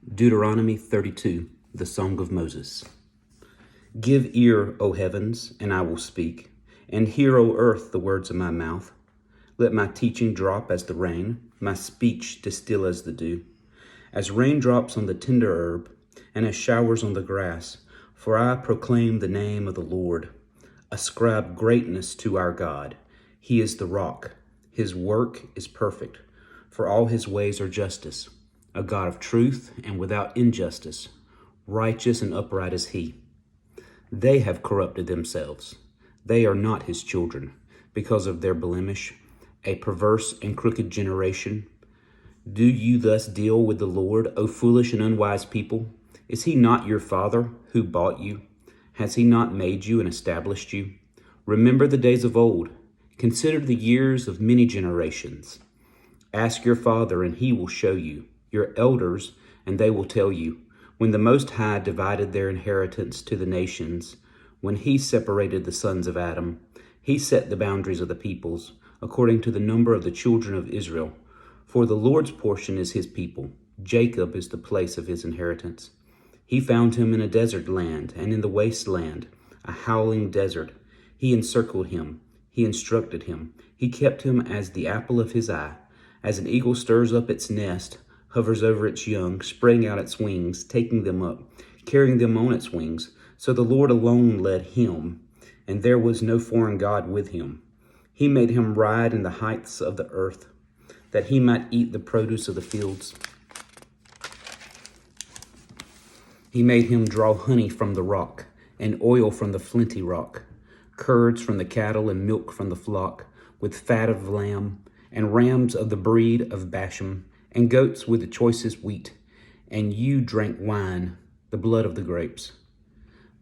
Deuteronomy 32, the Song of Moses. Give ear, O heavens, and I will speak, and hear, O earth, the words of my mouth. Let my teaching drop as the rain, my speech distill as the dew, as raindrops on the tender herb, and as showers on the grass. For I proclaim the name of the Lord. Ascribe greatness to our God. He is the rock. His work is perfect, for all his ways are justice. A God of truth and without injustice, righteous and upright is he. They have corrupted themselves. They are not his children, because of their blemish, a perverse and crooked generation. Do you thus deal with the Lord, O foolish and unwise people? Is he not your father who bought you? Has he not made you and established you? Remember the days of old. Consider the years of many generations. Ask your father, and he will show you, your elders, and they will tell you, when the Most High divided their inheritance to the nations, when he separated the sons of Adam, he set the boundaries of the peoples, according to the number of the children of Israel. For the Lord's portion is his people, Jacob is the place of his inheritance. He found him in a desert land, and in the wasteland, a howling desert. He encircled him, he instructed him, he kept him as the apple of his eye. As an eagle stirs up its nest, hovers over its young, spreading out its wings, taking them up, carrying them on its wings. So the Lord alone led him, and there was no foreign God with him. He made him ride in the heights of the earth, that he might eat the produce of the fields. He made him draw honey from the rock, and oil from the flinty rock, curds from the cattle and milk from the flock, with fat of lamb, and rams of the breed of Bashan, and goats with the choicest wheat. And you drank wine, the blood of the grapes.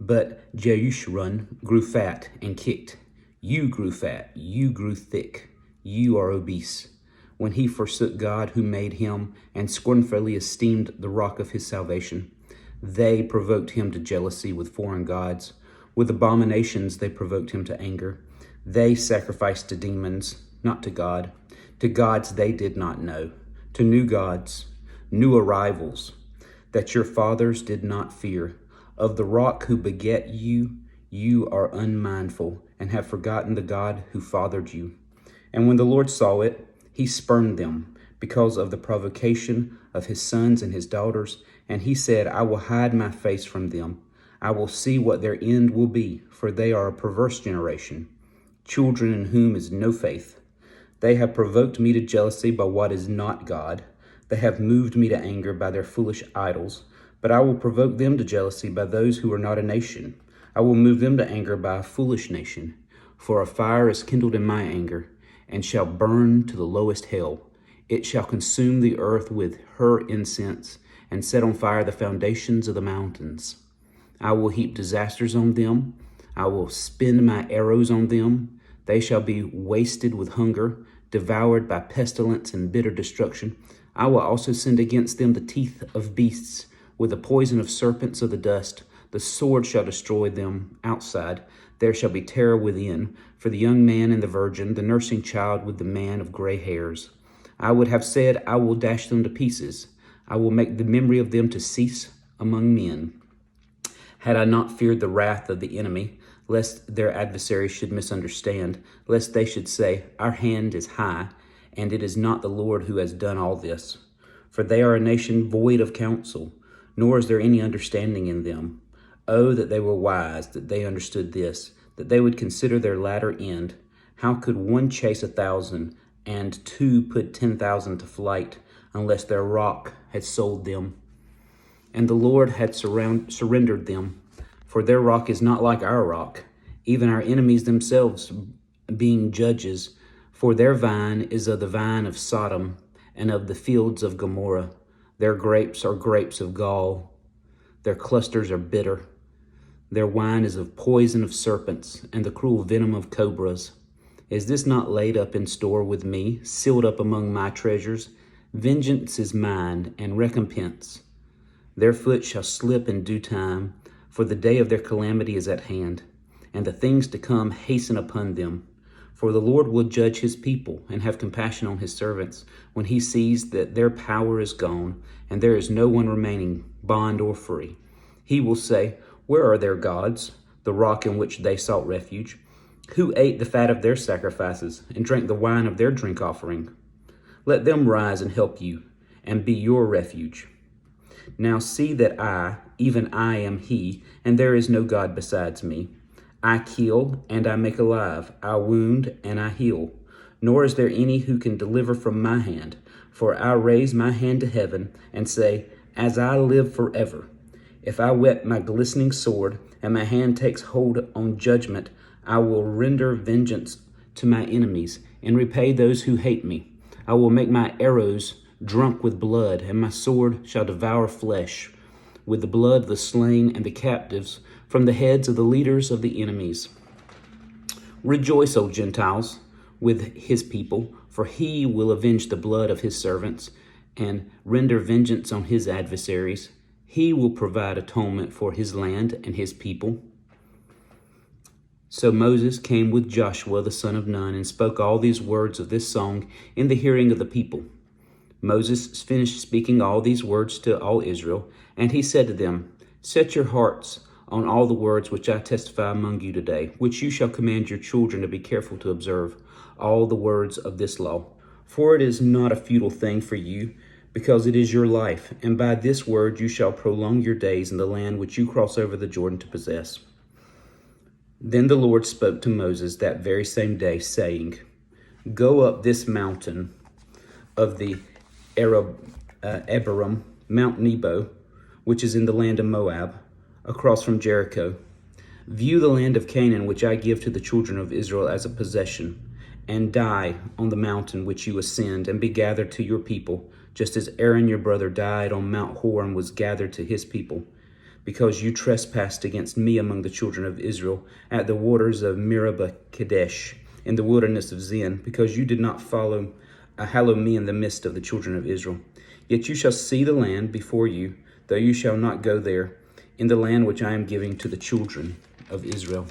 But Jeshurun grew fat and kicked. You grew fat, you grew thick, you are obese. When he forsook God who made him, and scornfully esteemed the rock of his salvation, they provoked him to jealousy with foreign gods. With abominations they provoked him to anger. They sacrificed to demons, not to God, to gods they did not know, to new gods, new arrivals, that your fathers did not fear. Of the rock who beget you, you are unmindful, and have forgotten the God who fathered you. And when the Lord saw it, he spurned them, because of the provocation of his sons and his daughters. And he said, I will hide my face from them. I will see what their end will be, for they are a perverse generation, children in whom is no faith. They have provoked me to jealousy by what is not God. They have moved me to anger by their foolish idols. But I will provoke them to jealousy by those who are not a nation. I will move them to anger by a foolish nation. For a fire is kindled in my anger, and shall burn to the lowest hell. It shall consume the earth with her incense, and set on fire the foundations of the mountains. I will heap disasters on them. I will spend my arrows on them. They shall be wasted with hunger, devoured by pestilence and bitter destruction. I will also send against them the teeth of beasts, with the poison of serpents of the dust. The sword shall destroy them outside. There shall be terror within, for the young man and the virgin, the nursing child with the man of gray hairs. I would have said, I will dash them to pieces. I will make the memory of them to cease among men. Had I not feared the wrath of the enemy, lest their adversaries should misunderstand, lest they should say, our hand is high, and it is not the Lord who has done all this. For they are a nation void of counsel, nor is there any understanding in them. Oh, that they were wise, that they understood this, that they would consider their latter end. How could one chase 1,000, and two put 10,000 to flight, unless their rock had sold them, and the Lord had surrendered them? For their rock is not like our rock, even our enemies themselves being judges. For their vine is of the vine of Sodom, and of the fields of Gomorrah. Their grapes are grapes of gall. Their clusters are bitter. Their wine is of poison of serpents, and the cruel venom of cobras. Is this not laid up in store with me, sealed up among my treasures? Vengeance is mine, and recompense. Their foot shall slip in due time, for the day of their calamity is at hand, and the things to come hasten upon them. For the Lord will judge his people and have compassion on his servants when he sees that their power is gone and there is no one remaining, bond or free. He will say, where are their gods, the rock in which they sought refuge? Who ate the fat of their sacrifices and drank the wine of their drink offering? Let them rise and help you and be your refuge. Now see that I, even I, am he, and there is no God besides me. I kill and I make alive, I wound and I heal. Nor is there any who can deliver from my hand. For I raise my hand to heaven and say, as I live forever, if I whet my glistening sword and my hand takes hold on judgment, I will render vengeance to my enemies and repay those who hate me. I will make my arrows drunk with blood, and my sword shall devour flesh, with the blood of the slain and the captives, from the heads of the leaders of the enemies. Rejoice, O Gentiles, with his people, for he will avenge the blood of his servants and render vengeance on his adversaries. He will provide atonement for his land and his people. So Moses came with Joshua the son of Nun and spoke all these words of this song in the hearing of the people. Moses finished speaking all these words to all Israel, and he said to them, set your hearts on all the words which I testify among you today, which you shall command your children to be careful to observe, all the words of this law. For it is not a futile thing for you, because it is your life, and by this word you shall prolong your days in the land which you cross over the Jordan to possess. Then the Lord spoke to Moses that very same day, saying, go up this mountain of the Abiram, Mount Nebo, which is in the land of Moab, across from Jericho. View the land of Canaan, which I give to the children of Israel as a possession, and die on the mountain which you ascend, and be gathered to your people, just as Aaron your brother died on Mount Hor and was gathered to his people, because you trespassed against me among the children of Israel at the waters of Meribah Kadesh, in the wilderness of Zin, because you did not hallow me in the midst of the children of Israel. Yet you shall see the land before you, though you shall not go there, in the land which I am giving to the children of Israel.